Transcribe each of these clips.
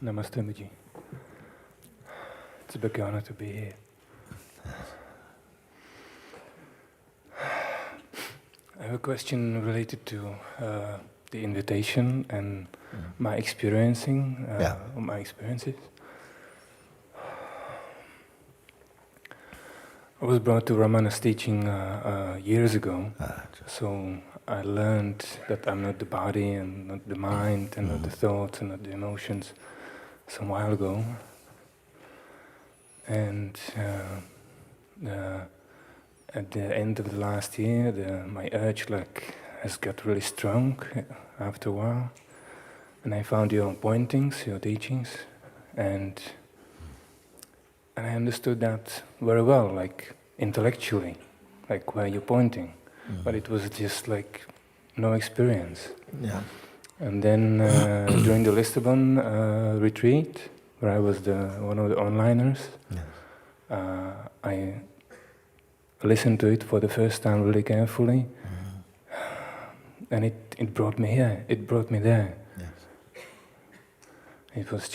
Namaste, Mooji. It's a big honor to be here. I have a question related to the invitation and my experiencing, my experiences. I was brought to Ramana's teaching years ago, so I learned that I'm not the body and not the mind and not the thoughts and not the emotions some while ago. And at the end of the last year, my urge has got really strong after a while. And I found your pointings, your teachings, and I understood that very well, intellectually, where you're pointing. But it was just no experience. Yeah. And then during the Lisbon retreat, where I was one of the onliners, I listened to it for the first time really carefully, and it brought me here. It brought me there. Yes. It was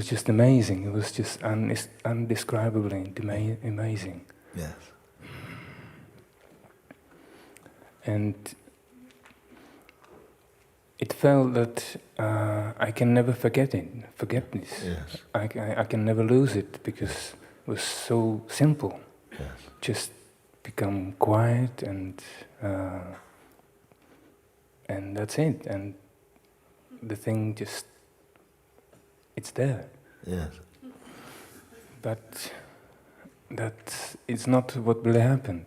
just amazing. It was just indescribably amazing. Yes. And it felt that I can never forget this. Yes. I can never lose it because it was so simple. Yes. Just become quiet and that's it. And the thing it's there. Yes. But that is not what really happened.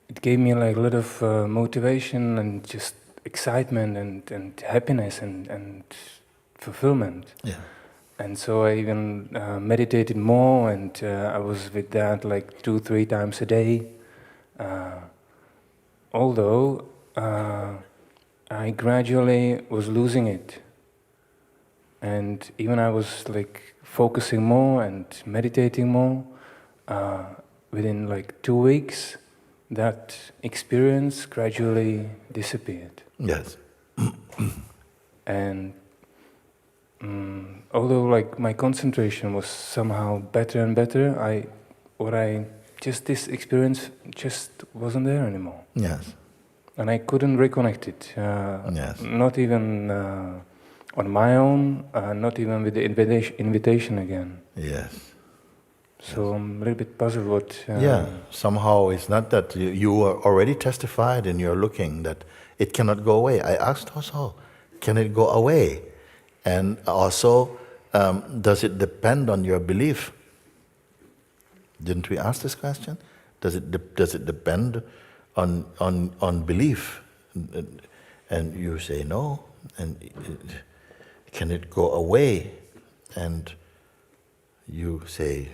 It gave me a lot of motivation and just excitement and happiness and fulfillment. Yeah. And so I even meditated more, and I was with that 2-3 times a day. Although I gradually was losing it. And even I was focusing more and meditating more, within 2 weeks, that experience gradually disappeared. Yes. And although my concentration was somehow better and better, this experience just wasn't there anymore. Yes. And I couldn't reconnect it. Yes. Not even on my own, not even with the invitation again. Yes. So I'm a little bit puzzled what... somehow it's not that you are already testified and you're looking that it cannot go away. I asked also, can it go away? And also, does it depend on your belief? Didn't we ask this question? Does it depend on belief? And you say no. And can it go away? And you say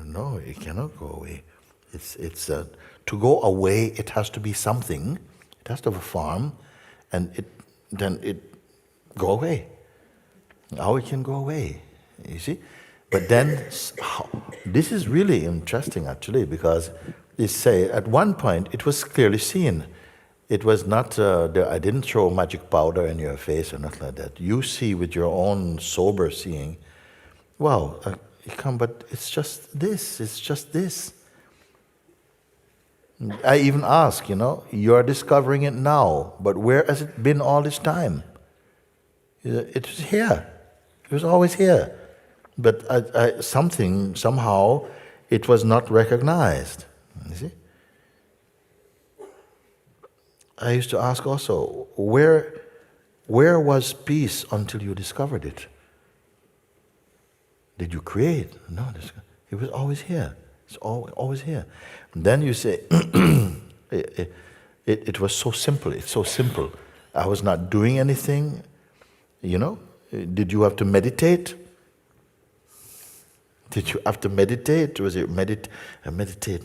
no, it cannot go away. It's to go away. It has to be something. It has to have a form, and then it go away. How it can go away? You see. But then, this is really interesting actually, because they say at one point it was clearly seen. It was not, I didn't throw magic powder in your face or nothing like that. You see with your own sober seeing, wow, but it's just this. I even ask, you're discovering it now, but where has it been all this time? It was here. It was always here. But somehow, it was not recognized. You see? I used to ask also, where was peace until you discovered it? Did you create? No, it was always here. It's always here. And then you say, it was so simple. It's so simple. I was not doing anything. Did you have to meditate? Did you have to meditate? Was it meditate?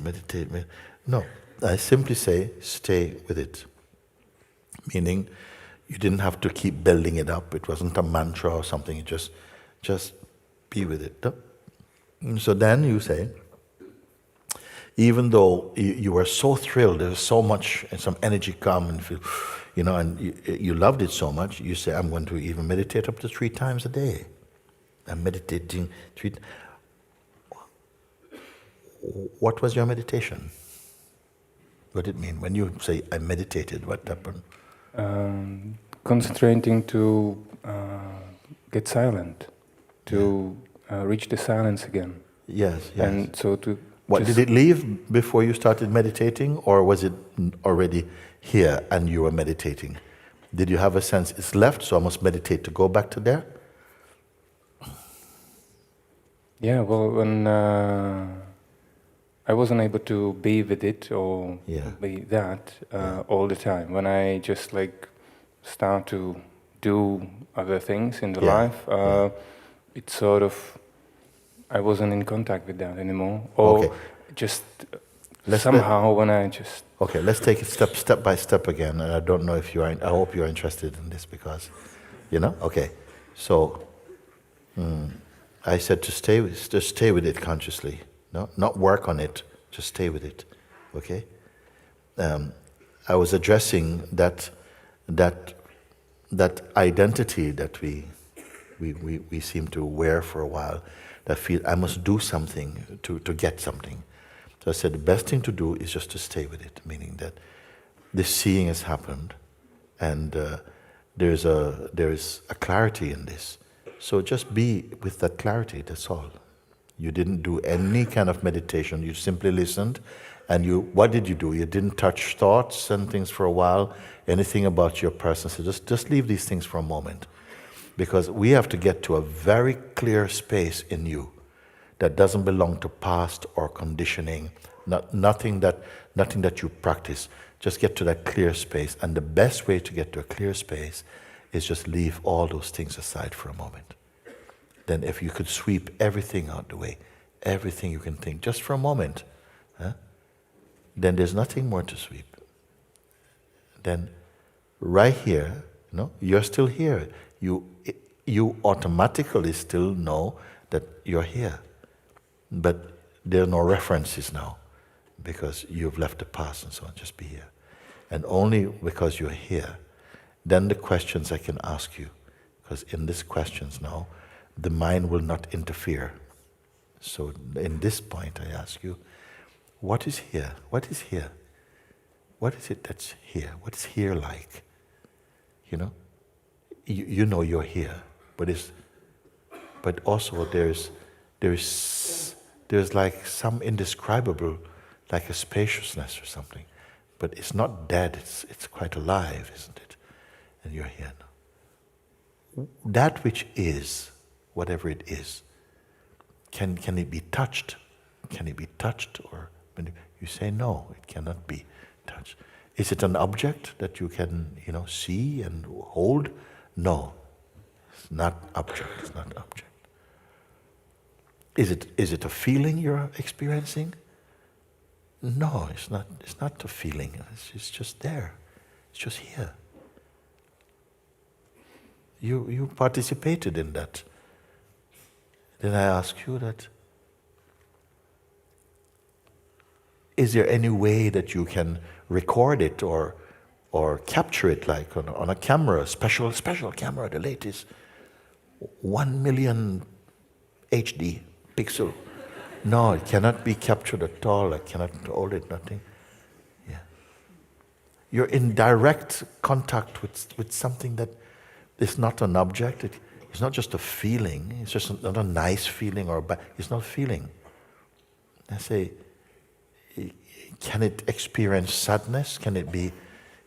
No, I simply say, stay with it. Meaning, you didn't have to keep building it up. It wasn't a mantra or something. You just be with it. So then you say, even though you were so thrilled, there was so much, and some energy come and feel, and you loved it so much, you say, I'm going to even meditate up to 3 times a day. I'm meditating 3. What was your meditation? What did it mean? When you say, I meditated, what happened? Concentrating to get silent, to reach the silence again. Yes. And so to... What, did it leave before you started meditating, or was it already here and you were meditating? Did you have a sense, it's left, so I must meditate to go back to there? Yeah, well, when I wasn't able to be with it or be that all the time. When I just start to do other things in the life, it's sort of, I wasn't in contact with that anymore. Or just somehow when I just... Okay, let's take it step by step again. And I don't know if I hope you're interested in this because, Okay, so I said to stay with it consciously. No, not work on it, just stay with it. Okay? I was addressing that identity that we seem to wear for a while, that feel I must do something to get something. So I said the best thing to do is just to stay with it, meaning that this seeing has happened, and there is a clarity in this. So just be with that clarity. That's all. You didn't do any kind of meditation. You simply listened, and what did you do? You didn't touch thoughts and things for a while. Anything about your person. So just leave these things for a moment. Because we have to get to a very clear space in you that doesn't belong to past or conditioning, nothing that you practice. Just get to that clear space. And the best way to get to a clear space is just leave all those things aside for a moment. Then if you could sweep everything out the way, everything you can think, just for a moment, then there's nothing more to sweep. Then right here, you're still here. You automatically still know that you're here. But there are no references now because you've left the past and so on. Just be here. And only because you're here, then the questions I can ask you, because in these questions now, the mind will not interfere. So in this point I ask you, what is here? What is here? What is it that's here? What is here like? You know you're here, but also there's like some indescribable, like a spaciousness or something. But it's not dead, it's quite alive, isn't it? And you're here now. That which is, whatever it is, can it be touched? Can it be touched? Or you say no, it cannot be touched. Is it an object that you can, see and hold? No, it's not object. It's not object. Is it a feeling you're experiencing? No, it's not. It's not a feeling. It's just there. It's just here. You participated in that. Then I ask you that. Is there any way that you can record it or capture it, like on a camera, special camera, the latest 1 million HD pixel? No, it cannot be captured at all. I cannot hold it, nothing. Yeah. You're in direct contact with something that is not an object. It's not just a feeling. It's just not a nice feeling or a bad. It's not a feeling. I say, can it experience sadness? Can it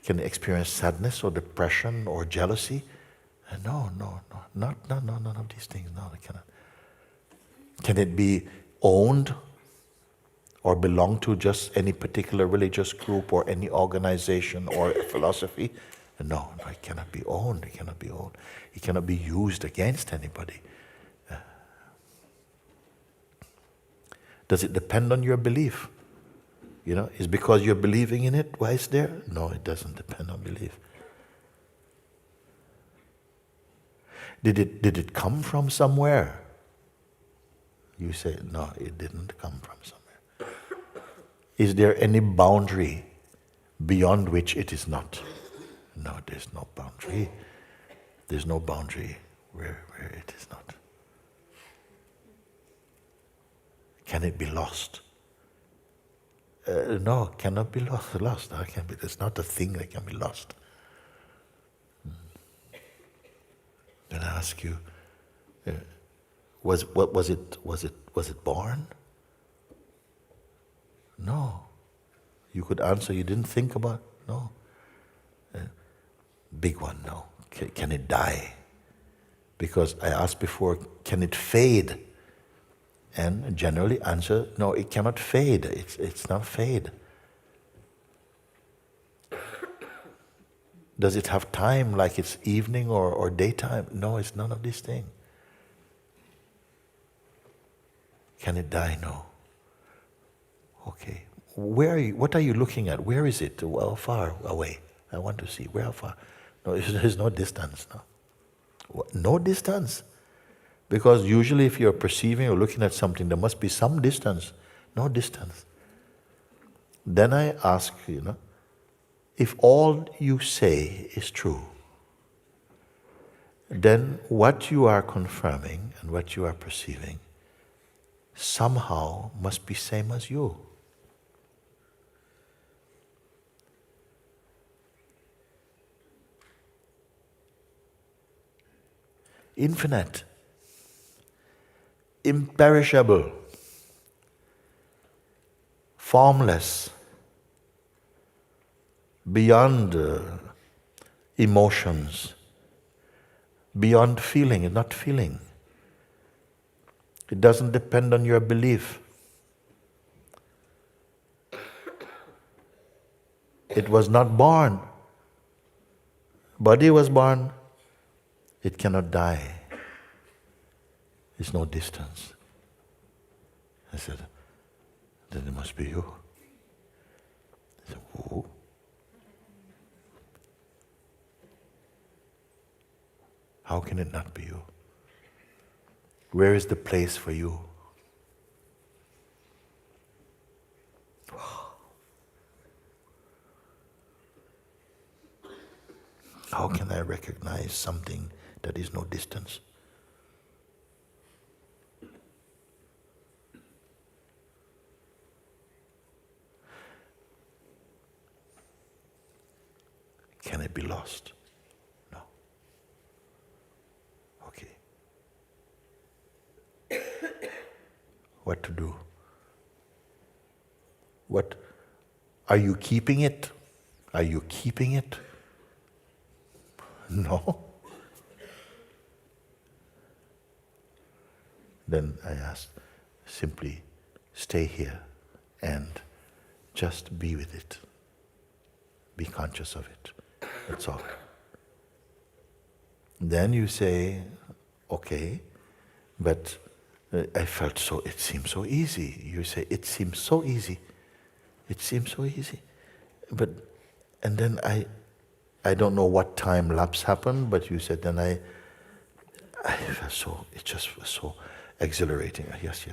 experience sadness or depression or jealousy? No, none of these things. No, it cannot. Can it be owned or belong to just any particular religious group or any organization or philosophy? No, it cannot be owned. It cannot be owned. It cannot be used against anybody. Does it depend on your belief? Is because you're believing in it why it's there? No, it doesn't depend on belief. Did it come from somewhere? You say, no, it didn't come from somewhere. Is there any boundary beyond which it is not? No, there's no boundary. There's no boundary where it is not. Can it be lost? No, cannot be lost. It's not a thing that can be lost. Then I ask you, was it born? No. You could answer, you didn't think about, no. Big one, no. Can it die? Because I asked before, can it fade? And generally answer, no, it cannot fade. It's not fade. Does it have time like it's evening or daytime? No, it's none of these things. Can it die? No. Okay. Where are you? What are you looking at? Where is it? Well, far away. I want to see. Where far? No, there's no distance. No. No distance. Because usually if you're perceiving or looking at something, there must be some distance. No distance. Then I ask, if all you say is true, then what you are confirming and what you are perceiving somehow must be same as you. Infinite, imperishable, formless, beyond emotions, beyond feeling. It's not feeling. It doesn't depend on your belief. It was not born. Body was born. It cannot die. There's no distance. I said, then it must be you. I said, who? How can it not be you? Where is the place for you? How can I recognize something that is no distance? Can it be lost? No. Okay. What to do? What? Are you keeping it? Are you keeping it? No. Then I asked, simply stay here and just be with it. Be conscious of it. That's all. Then you say, okay, but I felt so, it seems so easy. You say, it seems so easy. It seems so easy. But, and then I don't know what time lapse happened, but you said, then I felt so, it just was so exhilarating. Yes.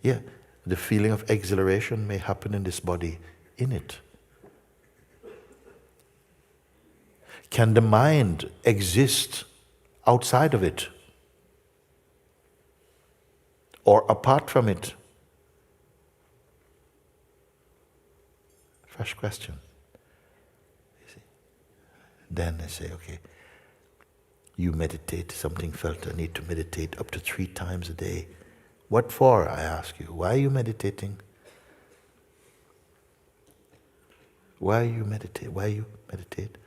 Yeah, the feeling of exhilaration may happen in this body, in it. Can the mind exist outside of it? Or apart from it? Fresh question. You see? Then I say, okay, you meditate, something felt, I need to meditate up to 3 times a day. What for, I ask you? Why are you meditating? Why you meditate? Why you meditate?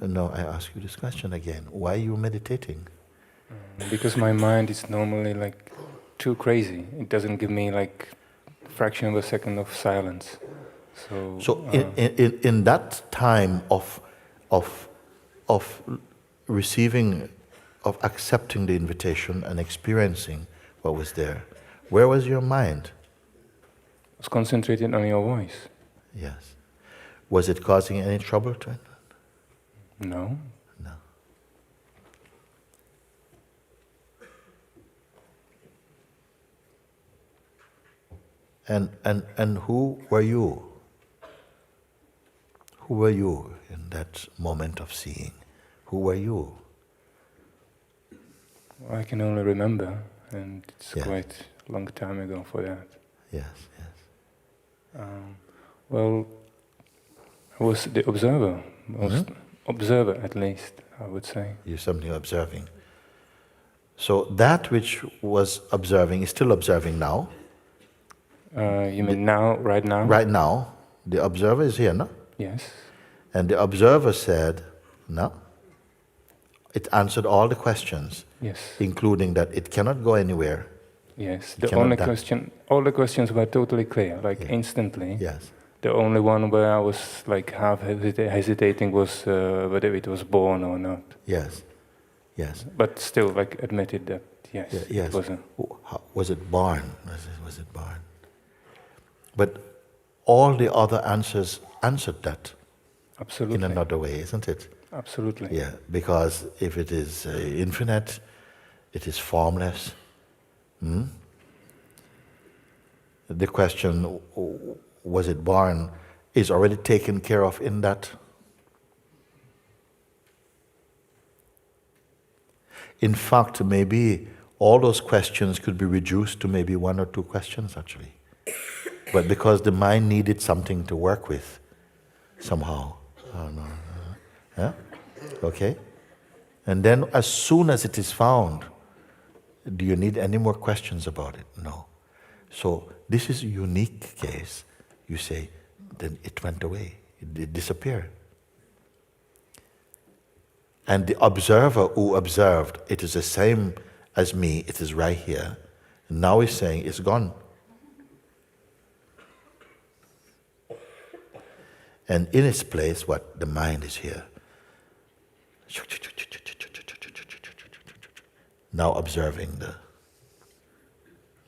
No, I ask you this question again. Why are you meditating? Because my mind is normally like too crazy. It doesn't give me like a fraction of a second of silence. So in that time of receiving, of accepting the invitation and experiencing what was there, where was your mind? I was concentrated on your voice. Yes. Was it causing any trouble to it? No. No. And who were you? Who were you in that moment of seeing? Who were you? I can only remember, and it's Yes. quite a long time ago for that. Yes. Well, I was the observer, observer at least, I would say. You're something observing. So that which was observing is still observing now. You mean now, right now? Right now, the observer is here, no? Yes. And the observer said, no. It answered all the questions, Yes. including that it cannot go anywhere. Yes. All the questions were totally clear, like instantly. Yes. The only one where I was like half hesitating was whether it was born or not. Yes. But still, like admitted that yes, Yes. it wasn't. Was it born? Was it born? But all the other answers answered that Absolutely. in another way, isn't it? Absolutely. Yeah, because if it is infinite, it is formless. The question, was it born, is already taken care of in that. In fact, maybe all those questions could be reduced to maybe one or two questions actually. But because the mind needed something to work with, somehow. Oh, no. Yeah? Okay? And then as soon as it is found, do you need any more questions about it? No. So this is a unique case. You say, then it went away. It disappeared. And the observer who observed, it is the same as me, it is right here. Now he's saying, it's gone. And in its place, what? The mind is here. Now observing the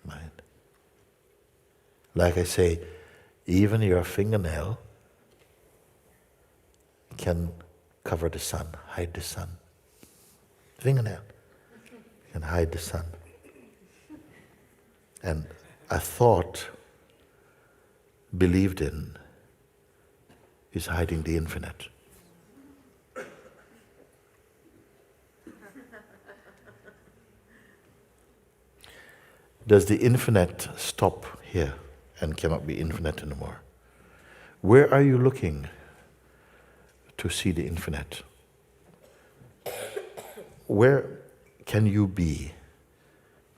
mind. Like I say, even your fingernail can cover the sun, hide the sun. Fingernail can hide the sun. And a thought believed in is hiding the infinite. Does the infinite stop here and cannot be infinite anymore? Where are you looking to see the infinite? Where can you be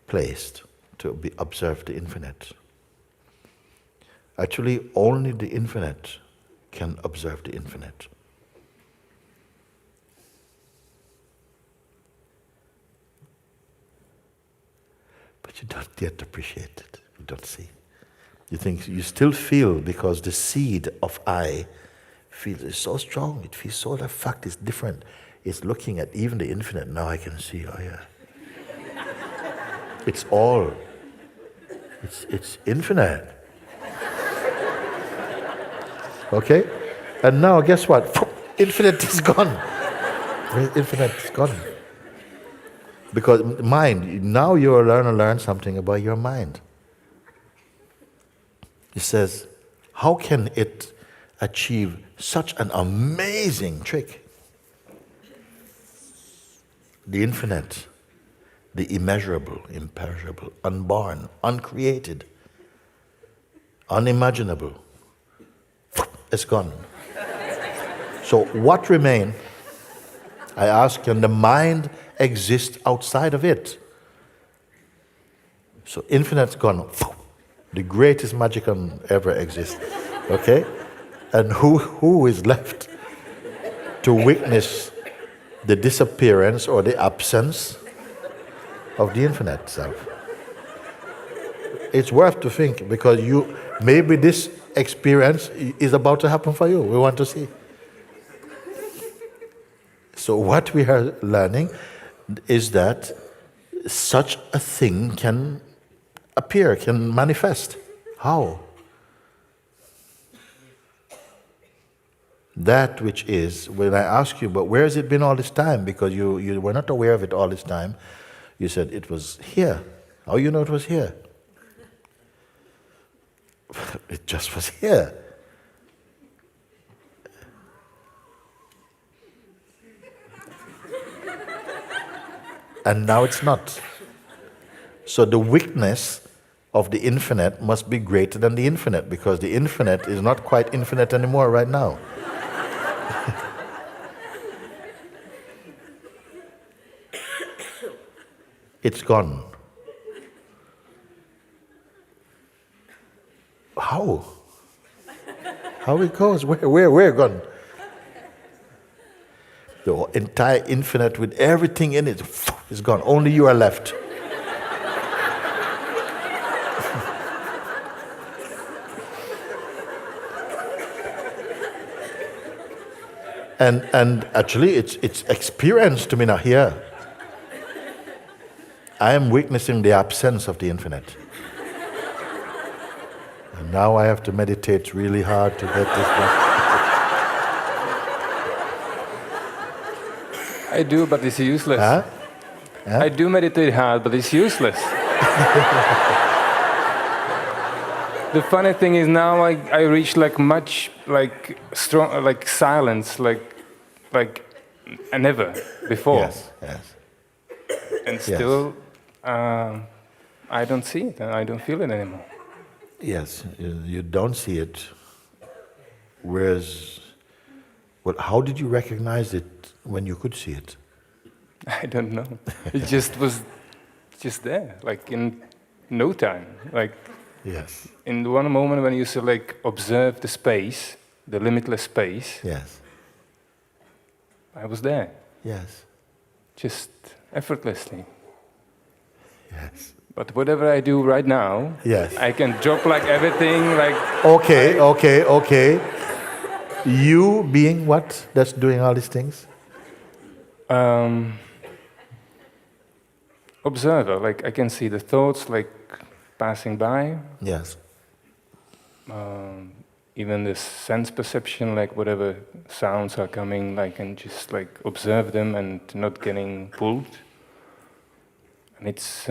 placed to observe the infinite? Actually, only the infinite can observe the infinite. But you don't yet appreciate it. You don't see. You think you still feel, because the seed of I feels so strong. It feels so, the fact is different. It's looking at even the infinite. Now I can see, oh yeah. It's all. It's infinite. Okay? And now guess what? Infinite is gone. Infinite is gone. Because mind, now you're learn something about your mind. It says, how can it achieve such an amazing trick? The infinite, the immeasurable, imperishable, unborn, uncreated, unimaginable, it's gone. So what remains? I ask, can the mind exist outside of it? So infinite's gone. The greatest magic can ever exist. Okay? And who is left to witness the disappearance or the absence of the infinite self? It's worth to think, because maybe this experience is about to happen for you. We want to see. So what we are learning is that such a thing can appear, can manifest. How? That which is, when I ask you, but where has it been all this time? Because you were not aware of it all this time. You said it was here. How you know it was here? It just was here. And now it's not. So the weakness of the infinite must be greater than the infinite, because the infinite is not quite infinite anymore right now. It's gone. How? How it goes? Where gone? The entire infinite with everything in it is gone. Only you are left. And actually, it's experience to me now here. I am witnessing the absence of the infinite. And now I have to meditate really hard to get this back. I do, but it's useless. Huh? Huh? I do meditate hard, but it's useless. The funny thing is now I reach like much like strong like silence like never before. Yes, yes. And still I don't see it and I don't feel it anymore. Yes, you don't see it. Whereas, well, how did you recognize it when you could see it? I don't know. It just was just there, like in no time. Like Yes. in one moment when you like observe the space, the limitless space, Yes. I was there, Yes. just effortlessly. Yes. But whatever I do right now, Yes. I can drop like everything, like Okay. You being what? That's doing all these things? observer. Like I can see the thoughts like passing by, Yes. even the sense perception, like whatever sounds are coming, like and just like observe them and not getting pulled. And it's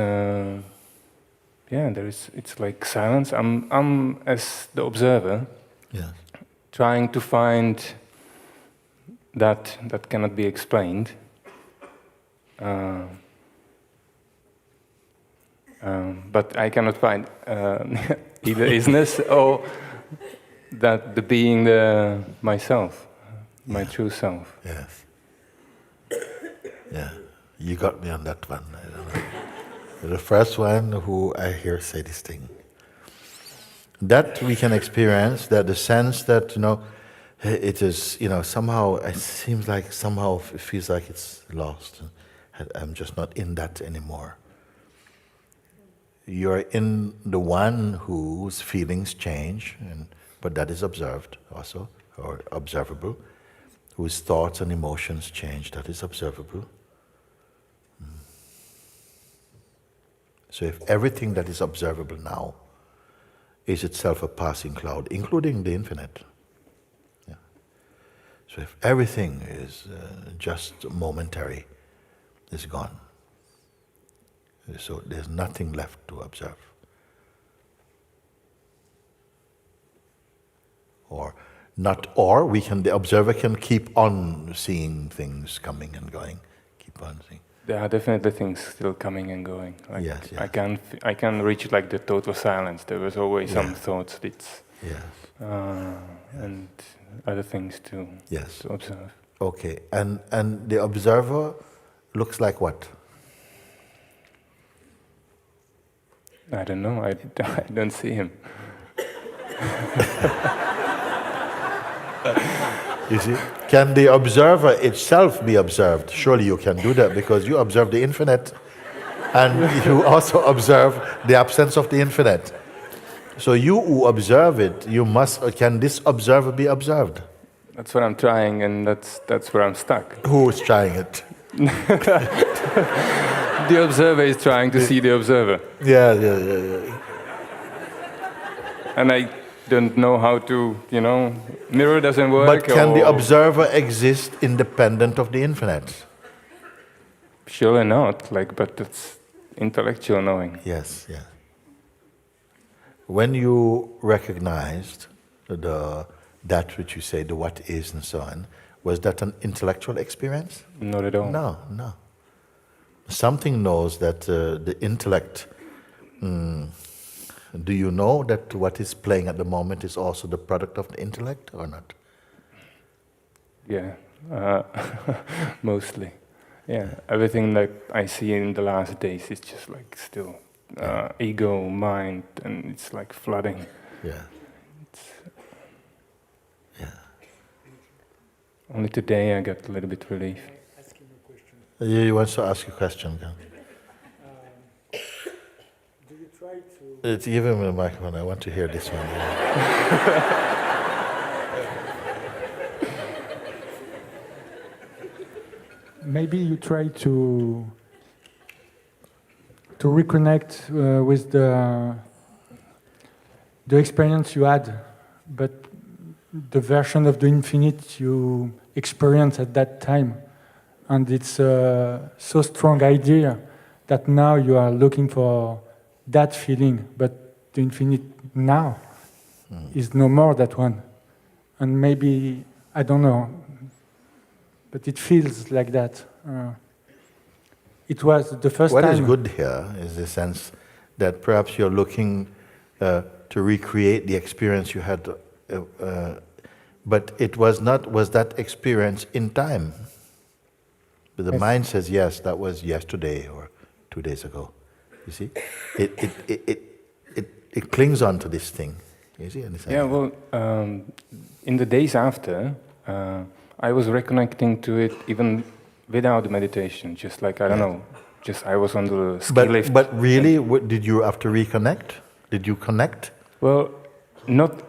it's like silence. I'm as the observer Yes. trying to find that cannot be explained. But I cannot find either isness or that the being the myself, my true self. Yes. Yeah. You got me on that one. I don't know. You're the first one who I hear say this thing. That we can experience, that the sense that, it is, somehow, it seems like somehow it feels like it's lost. I'm just not in that anymore. You're in the one whose feelings change, but that is observed also, or observable. Whose thoughts and emotions change, that is observable. So if everything that is observable now is itself a passing cloud, including the infinite. Yeah. So if everything is just momentary, it's gone. So there's nothing left to observe. The observer can keep on seeing things coming and going, keep on seeing. There are definitely things still coming and going. Like Yes. I can reach like the total silence. There was always some thoughts. Yes. And other things to observe. Okay, and the observer looks like what? I don't know. I don't see him. You see? Can the observer itself be observed? Surely you can do that because you observe the infinite and you also observe the absence of the infinite. So you who observe it, can this observer be observed? That's what I'm trying, and that's where I'm stuck. Who is trying it? The observer is trying to see the observer. Yeah. And I don't know how to, mirror doesn't work. But can the observer exist independent of the infinite? Surely not, but it's intellectual knowing. Yes. when you recognized that which you say, the what is and so on, was that an intellectual experience? Not at all. No. Something knows that the intellect. Do you know that what is playing at the moment is also the product of the intellect, or not? Yeah, mostly. Yeah, everything that I see in the last days is just like still ego, mind, and it's like flooding. Yeah. Only today I got a little bit relief. Ask him a question. You want to ask a question? Do you try to... Give him the microphone. I want to hear this one. Maybe you try to reconnect with the experience you had, but the version of the infinite you experienced at that time. And it's a so strong idea that now you are looking for that feeling, but the infinite now is no more that one. And maybe, I don't know, but it feels like that. It was the first time... What is good here is the sense that perhaps you're looking to recreate the experience you had, but it was that experience in time? But the mind says, yes, that was yesterday or 2 days ago. You see? It clings on to this thing. You see? Yeah, well, in the days after, I was reconnecting to it even without the meditation, just like, I don't know, just I was on the ski lift. But really, did you have to reconnect? Did you connect? Well, not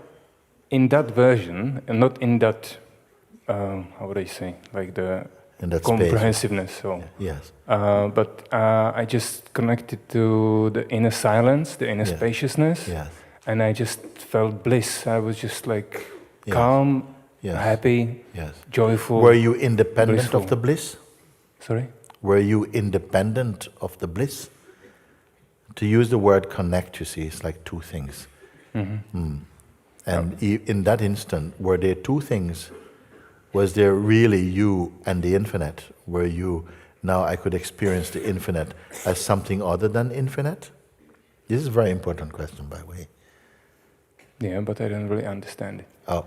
in that version, and not in that, how would I say, like the In that comprehensiveness. space. So. Yes. But I just connected to the inner silence, the inner spaciousness, and I just felt bliss. I was just like calm, happy, joyful. Were you independent blissful. of the bliss? Sorry? Were you independent of the bliss? To use the word connect, you see, it's like two things. And in that instant, were there two things? Was there really you and the infinite? Were you, now I could experience the infinite as something other than infinite? This is a very important question, by the way. Yeah, but I don't really understand it. Oh,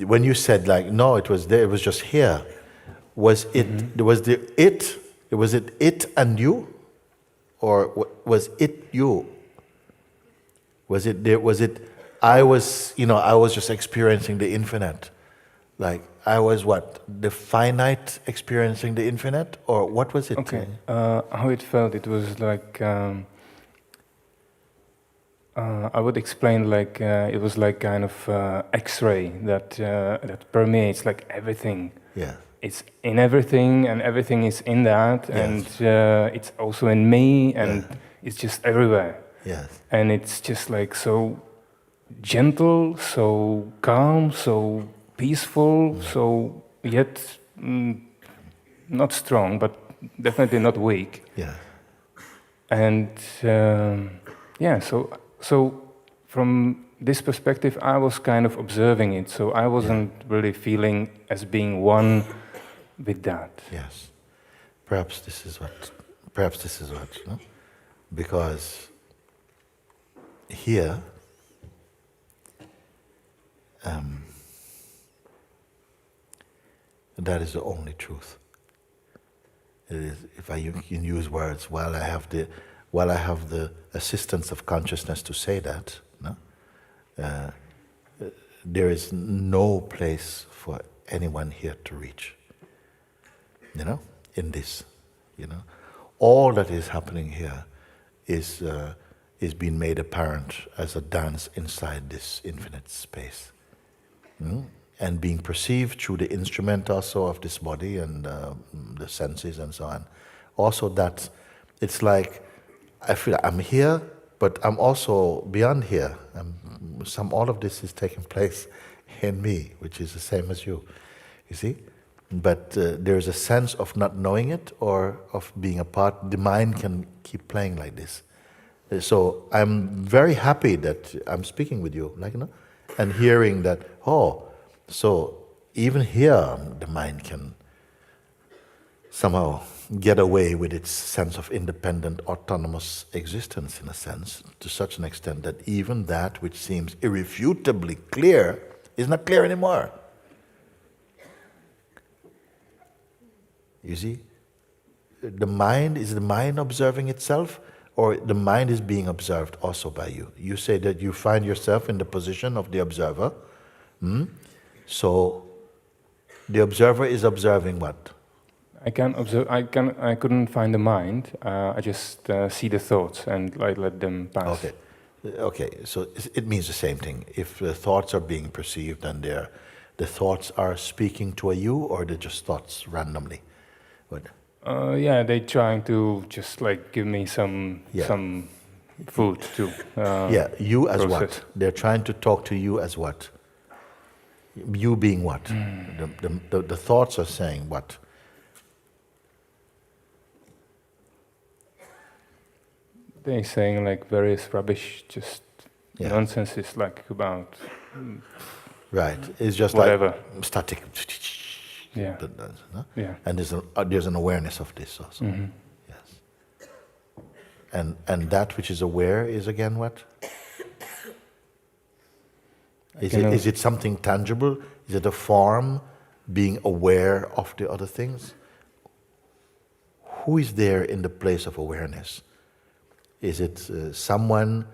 when you said like, no, it was there, it was just here. Was it, was it it and you? Or was it you? Was it there, I was just experiencing the infinite. Like, I was what? The finite experiencing the infinite? Or what was it? Okay, how it felt, it was like, I would explain like, it was like kind of X-ray that permeates like everything. Yeah. It's in everything, and everything is in that, and it's also in me, and it's just everywhere. Yes. And it's just like so gentle, so calm, so peaceful, so yet not strong, but definitely not weak. Yeah. And so from this perspective, I was kind of observing it. So I wasn't really feeling as being one with that. Yes. Perhaps this is what, no? Because here, that is the only truth. It is, if I can use words, while I have the assistance of consciousness to say that, no? There is no place for anyone here to reach. In this, all that is happening here is being made apparent as a dance inside this infinite space, and being perceived through the instrument also of this body and the senses and so on. Also, that it's like I feel I'm here, but I'm also beyond here. All of this is taking place in me, which is the same as you. You see. But there's a sense of not knowing it or of being apart. The mind can keep playing like this. So I'm very happy that I'm speaking with you, like, and hearing that, so even here the mind can somehow get away with its sense of independent, autonomous existence, in a sense, to such an extent that even that which seems irrefutably clear is not clear anymore. You see? Is the mind observing itself, or the mind is being observed also by you? You say that you find yourself in the position of the observer. So the observer is observing what? I can observe. I couldn't find the mind. I just see the thoughts and let them pass. Okay. So it means the same thing. If the thoughts are being perceived, and the thoughts are speaking to you, or they're just thoughts randomly. What? They're trying to just give me some food to. You as process. what? They're trying to talk to you as what? You being what? The thoughts are saying what? They're saying various rubbish, just nonsense is about. Right. It's just whatever. Like static. Yeah. Yeah. And there's an awareness of this also. Mm-hmm. Yes. And that which is aware is again what? Is it something tangible? Is it a form, being aware of the other things? Who is there in the place of awareness? Is it someone,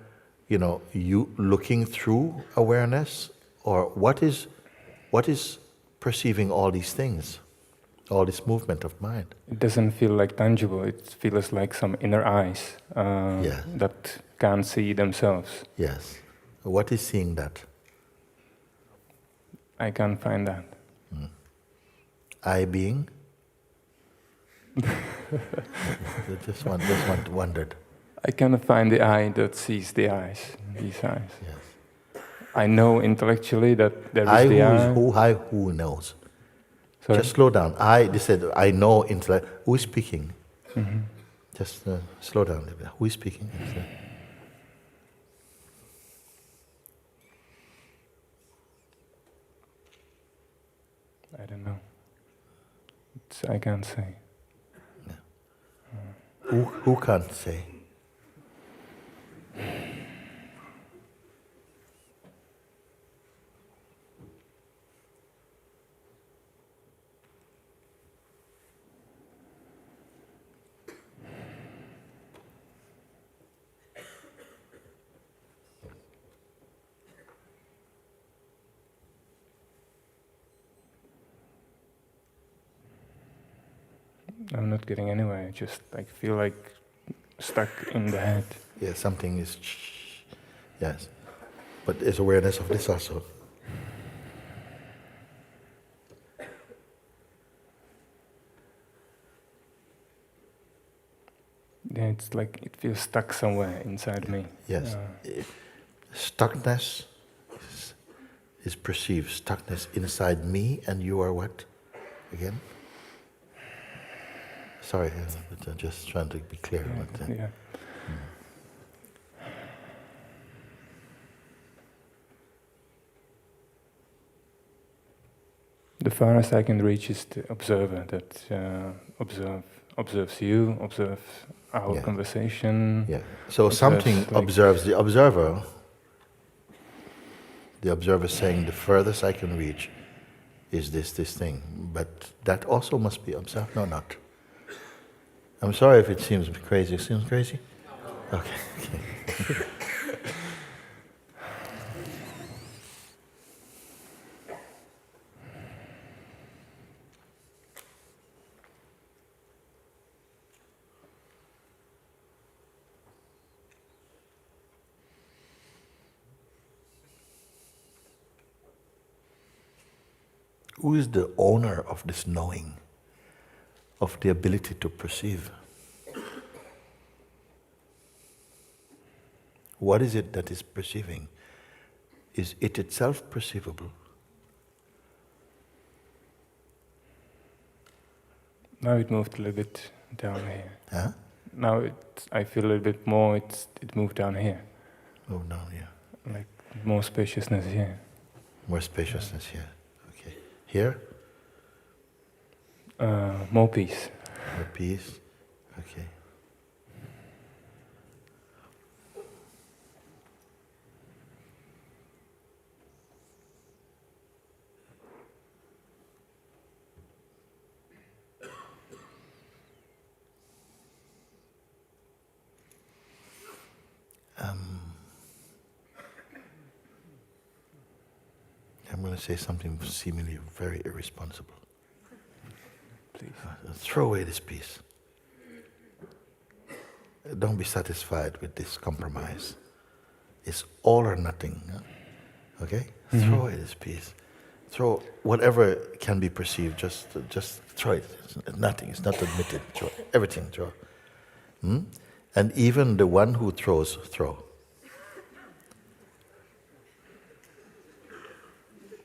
you looking through awareness? Or what is perceiving all these things, all this movement of mind? It doesn't feel tangible. It feels like some inner eyes that can't see themselves. Yes. What is seeing that? I can't find that. I being? just wondered. I cannot find the eye that sees the eyes, these eyes. Yes. I know intellectually that there is the eye. Who knows? Sorry? Just slow down. They said, I know intellect. Who is speaking? Mm-hmm. Just slow down a little bit. Who is speaking? I don't know. I can't say. Yeah. Who can't say? I'm not getting anywhere. I just feel stuck in the head. Yeah, something is. Yes, but there's awareness of this also. Yeah, it's it feels stuck somewhere inside me. Yes, stuckness is perceived. Stuckness inside me, and you are what? Again? Sorry, but I'm just trying to be clear. Yeah. The farthest I can reach is the observer that observes you, observes our conversation. Yeah. So something observes the observer. The observer saying, the furthest I can reach is this thing. But that also must be observed. No, not. I'm sorry if it seems crazy. It seems crazy? Okay. Who is the owner of this knowing, of the ability to perceive? What is it that is perceiving? Is it itself perceivable? Now it moved a little bit down here. Huh? now I feel a little bit more. It moved down here, Oh, no, yeah. like more spaciousness here. More spaciousness here. Okay. Here? More peace. More peace. Okay. I'm going to say something seemingly very irresponsible. Please. Throw away this piece. Don't be satisfied with this compromise. It's all or nothing. Huh? Okay? Mm-hmm. Throw away this piece. Throw whatever can be perceived. Just throw it. It's nothing. It's not admitted. Throw everything. Throw. And even the one who throws, throw.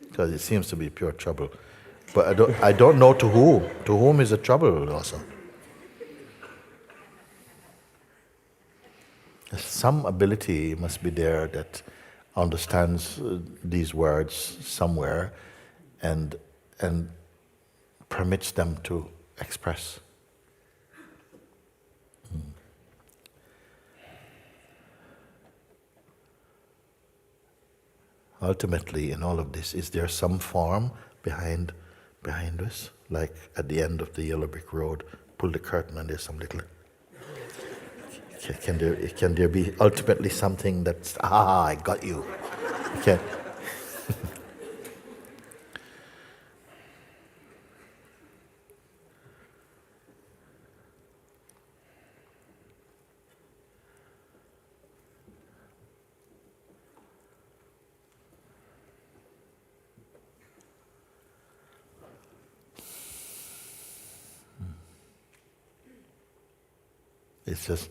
Because it seems to be pure trouble. But I don't know to whom. To whom is the trouble also? Some ability must be there that understands these words somewhere and permits them to express. Ultimately, in all of this, is there some form behind us? Like at the end of the yellow brick road, pull the curtain and there's some little... Can there be ultimately something that's, I got you? Okay. It's just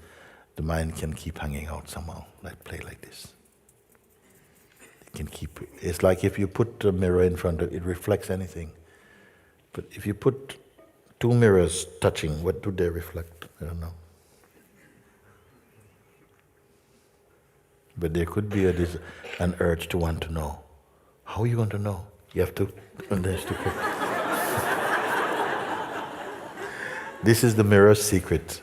the mind can keep hanging out somehow, like play like this. It can keep. It's like if you put a mirror in front of it, it reflects anything. But if you put two mirrors touching, what do they reflect? I don't know. But there could be an urge to want to know. How are you going to know? You have to. And there's to. This is the mirror's secret.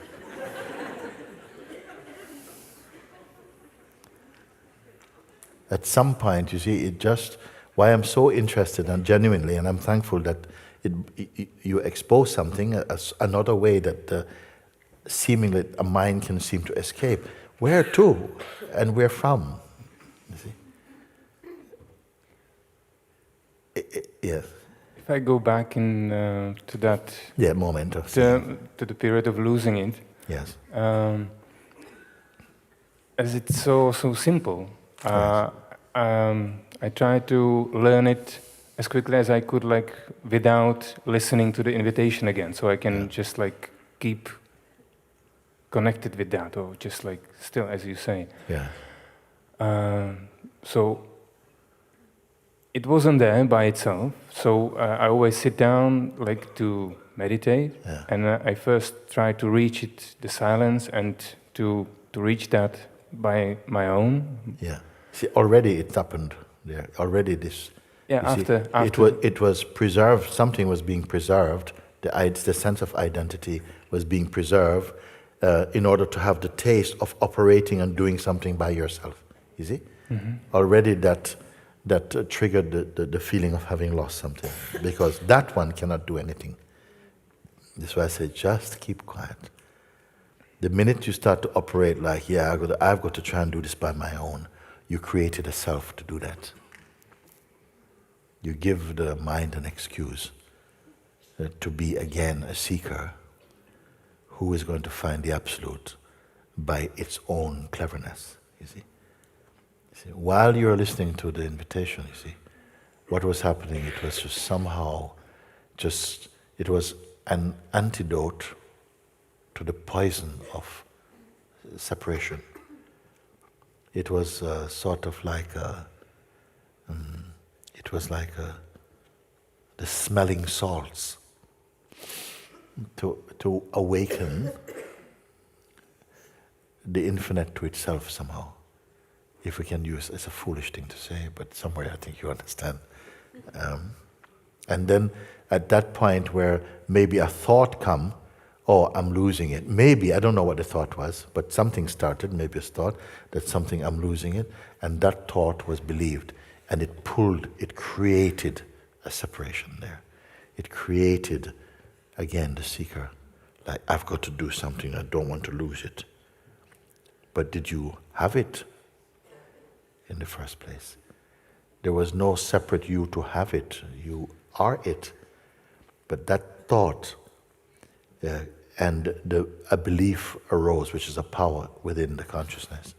At some point, you see, it just, why I'm so interested and genuinely, and I'm thankful that you expose something, another way that seemingly a mind can seem to escape. Where to and where from? You see? Yes. If I go back to that moment of to the period of losing it, yes, as it's so simple. Yes. I tried to learn it as quickly as I could, like without listening to the invitation again, so I can just like keep connected with that, or just like still, as you say. Yeah. So it wasn't there by itself. So I always sit down like to meditate, and I first try to reach it, the silence, and to reach that by my own. Yeah. See, already it happened there. Already this. Yeah. After it was preserved. Something was being preserved. The sense of identity was being preserved in order to have the taste of operating and doing something by yourself. You see, already that triggered the feeling of having lost something, because that one cannot do anything. That's why I say just keep quiet. The minute you start to operate like, I've got to try and do this by my own, you created a self to do that. You give the mind an excuse to be again a seeker who is going to find the absolute by its own cleverness, you see. While you're listening to the invitation, you see, what was happening, it was just somehow, it was an antidote to the poison of separation. It was sort of like the smelling salts to awaken the infinite to itself somehow. If we can use, it's a foolish thing to say, but somewhere I think you understand. And then at that point where maybe a thought come, oh, I'm losing it. Maybe, I don't know what the thought was, but something started, maybe a thought, that something, I'm losing it, and that thought was believed, and it created a separation there. It created, again, the seeker, like, I've got to do something, I don't want to lose it. But did you have it in the first place? There was no separate you to have it. You are it. But that thought and a belief arose, which is a power within the consciousness.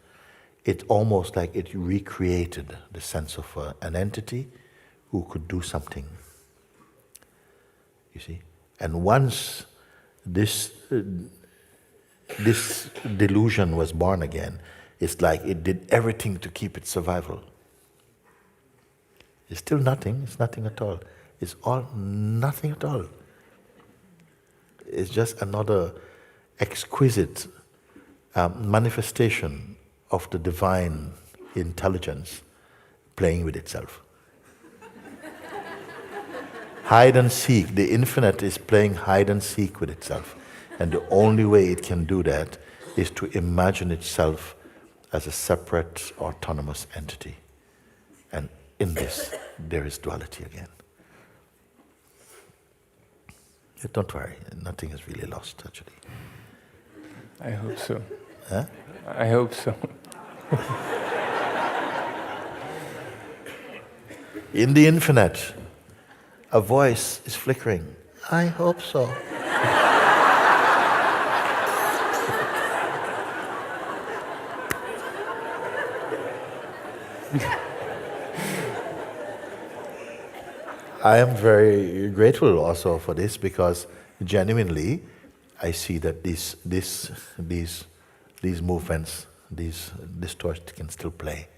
It almost like it recreated the sense of an entity who could do something. You see? And once this delusion was born again, it's like it did everything to keep its survival. It's still nothing, it's nothing at all. It's all nothing at all. It's just another exquisite manifestation of the divine intelligence playing with itself. Hide and seek, the infinite is playing hide and seek with itself. And the only way it can do that is to imagine itself as a separate, autonomous entity. And in this, there is duality again. Don't worry, nothing is really lost, actually. I hope so. Huh? I hope so. In the infinite, a voice is flickering. I hope so. I am very grateful also for this, because genuinely I see that these movements, this torch can still play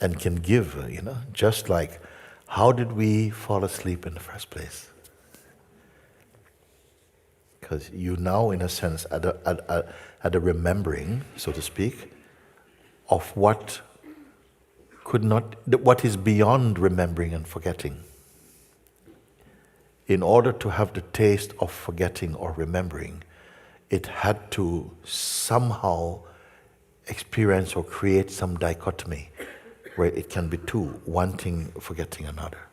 and can give, just like, how did we fall asleep in the first place? Because you now, in a sense, at a remembering, so to speak, of what is beyond remembering and forgetting. In order to have the taste of forgetting or remembering, it had to somehow experience or create some dichotomy where it can be two, one thing forgetting another.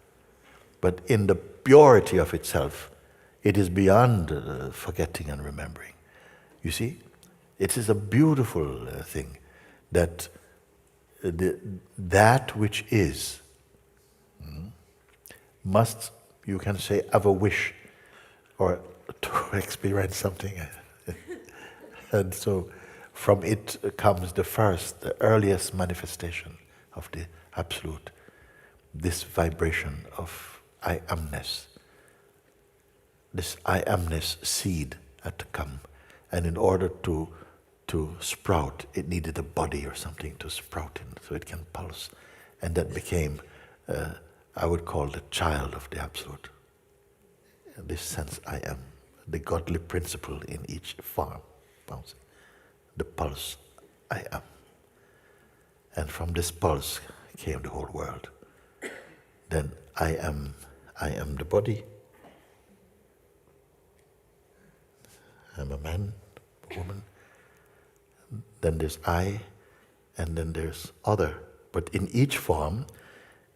But in the purity of itself, it is beyond forgetting and remembering. You see, it is a beautiful thing that that which is must, you can say, have a wish or to experience something. And so from it comes the earliest manifestation of the Absolute, this vibration of I amness. This I amness seed had to come. And in order to sprout, it needed a body or something to sprout in, so it can pulse. And that became, I would call the child of the Absolute. This sense I am, the godly principle in each form, the pulse I am. And from this pulse came the whole world. Then I am the body. I'm a man, a woman. Then there's I, and then there's other. But in each form,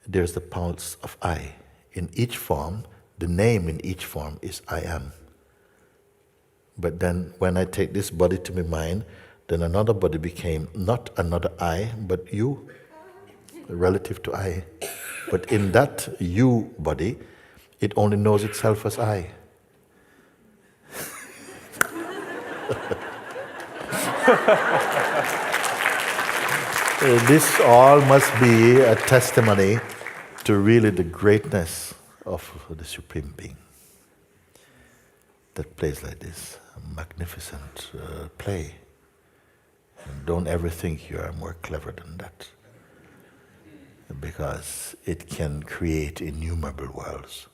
there's the pulse of I. In each form, the name in each form is I am. But then when I take this body to my mind, then another body became not another I, but you, relative to I. But in that you body, it only knows itself as I. This all must be a testimony to really the greatness of the Supreme Being that plays like this, a magnificent play. And don't ever think you are more clever than that, because it can create innumerable worlds.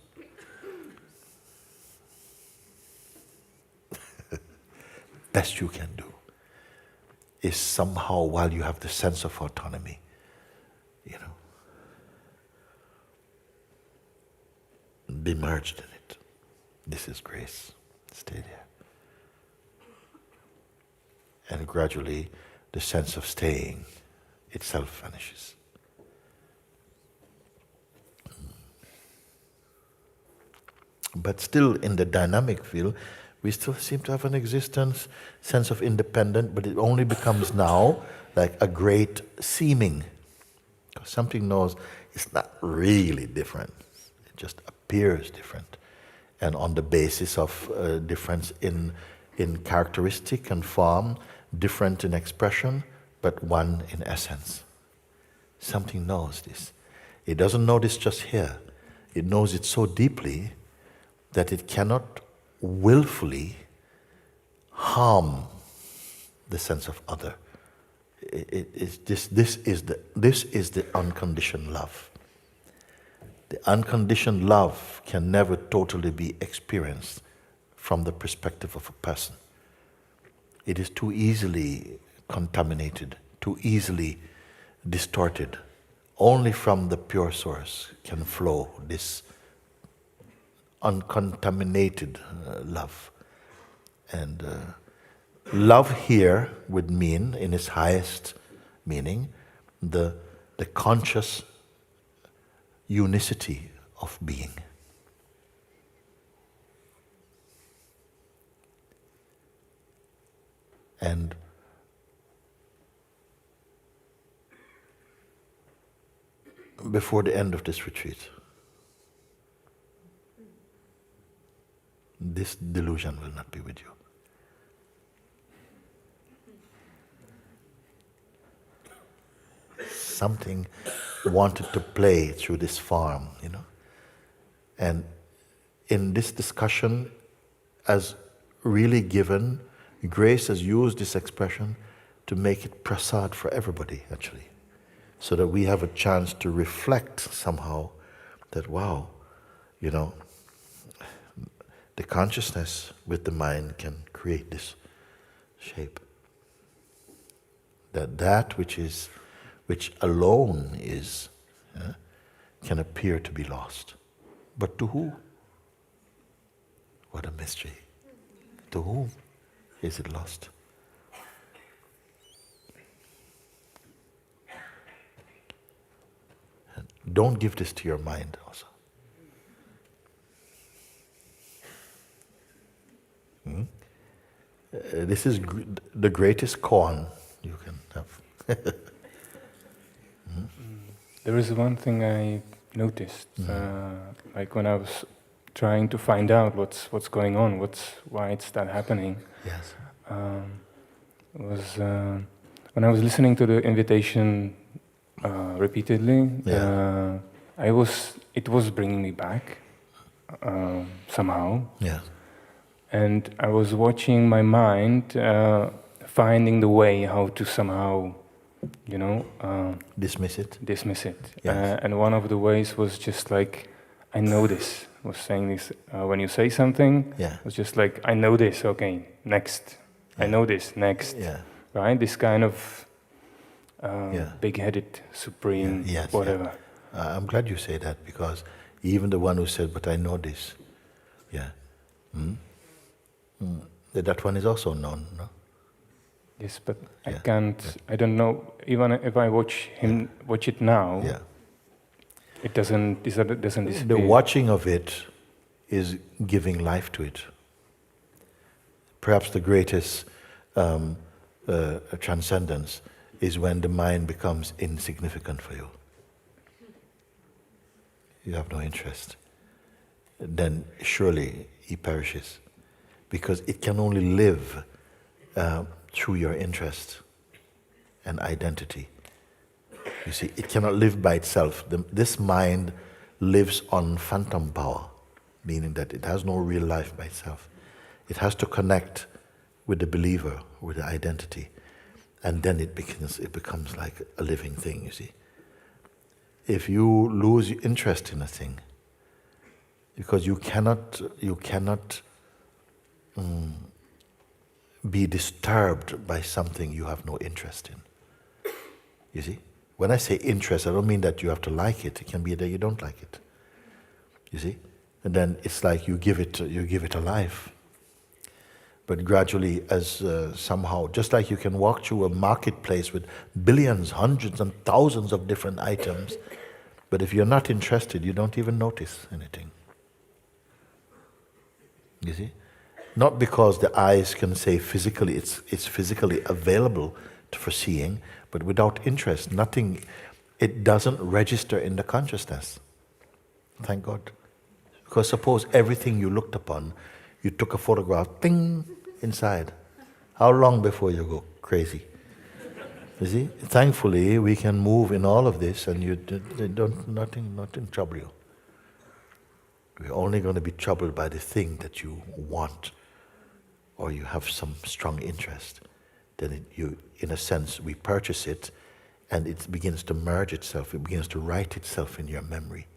Best you can do is somehow while you have the sense of autonomy, be merged in it. This is grace. Stay there. And gradually, the sense of staying itself vanishes. But still, in the dynamic field, we still seem to have an existence, sense of independence, but it only becomes now like a great seeming. Because something knows it's not really different. It just appears different. And on the basis of difference in characteristic and form, different in expression, but one in essence. Something knows this. It doesn't know this just here. It knows it so deeply that it cannot willfully harm the sense of other. This is the unconditioned love. The unconditioned love can never totally be experienced from the perspective of a person. It is too easily contaminated, too easily distorted. Only from the pure source can flow this uncontaminated love. And love here would mean, in its highest meaning, the conscious unicity of being. And before the end of this retreat, this delusion will not be with you. Something wanted to play through this form, And in this discussion, as really given, grace has used this expression to make it prasad for everybody, actually. So that we have a chance to reflect somehow that, wow, the consciousness with the mind can create this shape. That which alone is, can appear to be lost. But to who? What a mystery. To whom is it lost? And don't give this to your mind also. This is the greatest koan you can have. There is one thing I noticed, like when I was trying to find out what's going on, why it's that happening. Yes. Was when I was listening to the invitation repeatedly. Yeah. It was bringing me back somehow. Yeah. And I was watching my mind finding the way how to somehow, Dismiss it. dismiss it. Yes. And one of the ways was just like, I know this. Was saying this when you say something. Yeah. It was just like, I know this. Okay, next. Yeah. I know this. Next. Yeah. Right. This kind of Yeah. big-headed, supreme, Yes, whatever. yeah. I'm glad you say that, because even the one who said, but I know this, that one is also known, no? Yes, but Yeah. I can't. I don't know. Even if I watch it now, Yeah. it doesn't disappear. The watching of it is giving life to it. Perhaps the greatest transcendence is when the mind becomes insignificant for you. You have no interest. Then surely he perishes, because it can only live through your interest and identity. You see, it cannot live by itself. This mind lives on phantom power, meaning that it has no real life by itself. It has to connect with the believer, with the identity, and then it becomes like a living thing, you see. If you lose interest in a thing, because you cannot be disturbed by something you have no interest in. You see? When I say interest, I don't mean that you have to like it. It can be that you don't like it. You see? And then it's like you give it a life. But gradually, as somehow, just like you can walk through a marketplace with billions, hundreds and thousands of different items, but if you're not interested, you don't even notice anything. You see? Not because the eyes can say physically, it's physically available for seeing, but without interest, nothing, it doesn't register in the consciousness. Thank God. Because suppose everything you looked upon, you took a photograph, ting, inside. How long before you go crazy? You see? Thankfully, we can move in all of this and nothing trouble you. We're only going to be troubled by the thing that you want or you have some strong interest. Then in a sense, we purchase it and it begins to merge itself. It begins to write itself in your memory.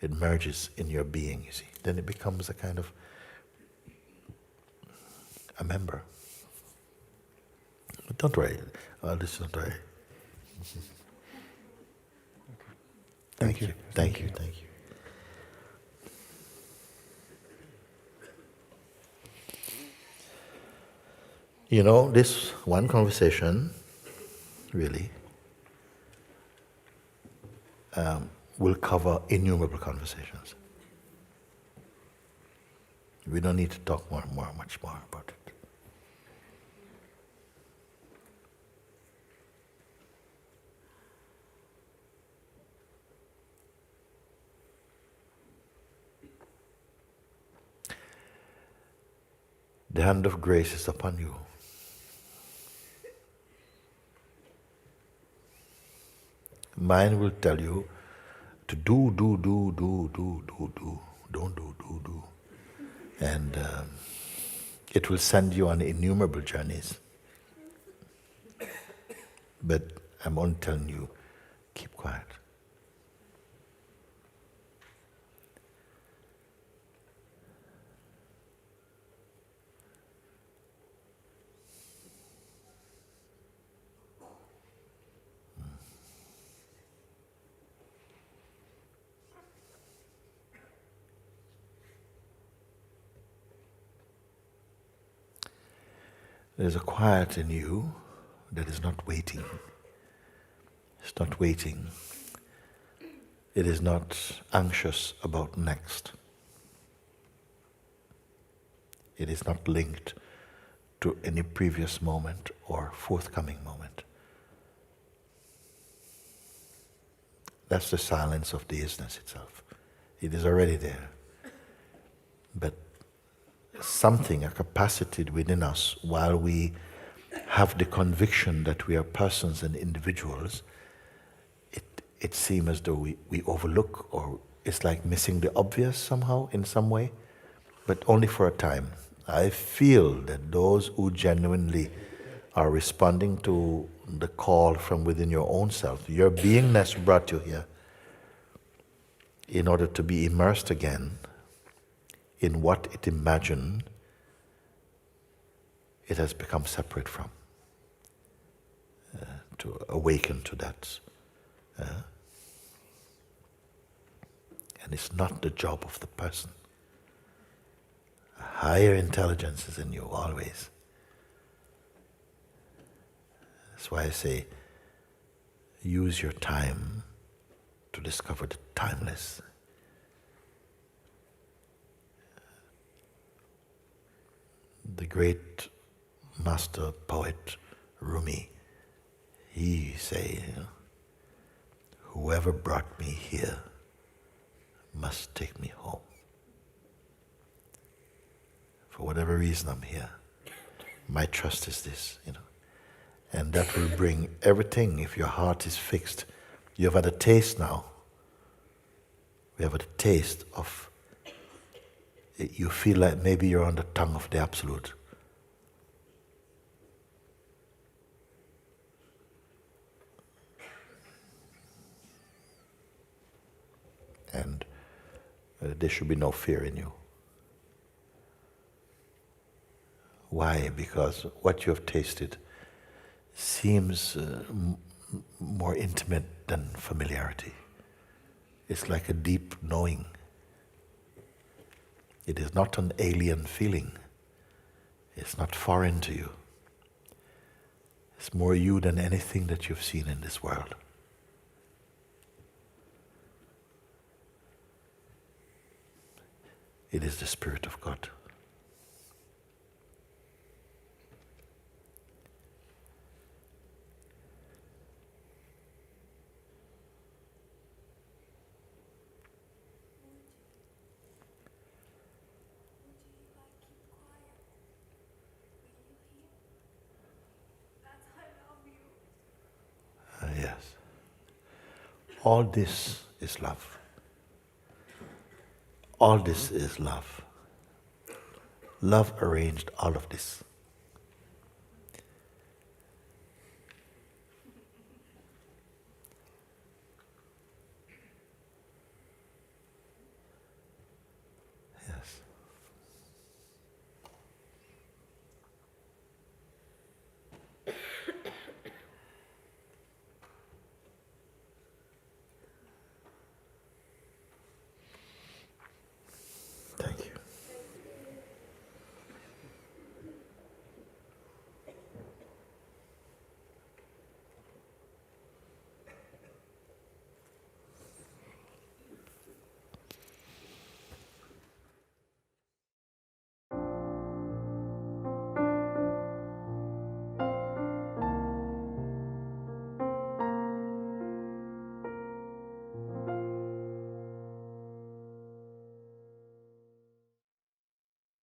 It merges in your being, you see. Then it becomes a kind of a member. But don't worry. This is not worry. Thank you. Thank you. You know, this one conversation, really, will cover innumerable conversations. We don't need to talk much more about it. The hand of grace is upon you. Mind will tell you to do. Don't do. And it will send you on innumerable journeys. But I'm only telling you, keep quiet. There's a quiet in you that is not waiting. It's not waiting. It is not anxious about next. It is not linked to any previous moment or forthcoming moment. That's the silence of the isness itself. It is already there. But something, a capacity within us, while we have the conviction that we are persons and individuals, it seems as though we overlook, or it's like missing the obvious somehow, in some way, but only for a time. I feel that those who genuinely are responding to the call from within your own self, your beingness brought you here in order to be immersed again in what it imagined it has become separate from, to awaken to that. And it's not the job of the person. A higher intelligence is in you always. That's why I say, use your time to discover the timeless. The great master poet Rumi, he say, whoever brought me here must take me home. For whatever reason I'm here, my trust is this, and that will bring everything. If your heart is fixed, you have had a taste now. We have had a taste of. You feel like maybe you're on the tongue of the Absolute. And there should be no fear in you. Why? Because what you have tasted seems more intimate than familiarity. It's like a deep knowing. It is not an alien feeling. It's not foreign to you. It's more you than anything that you've seen in this world. It is the Spirit of God. Yes. All this is love. All this is love. Love arranged all of this.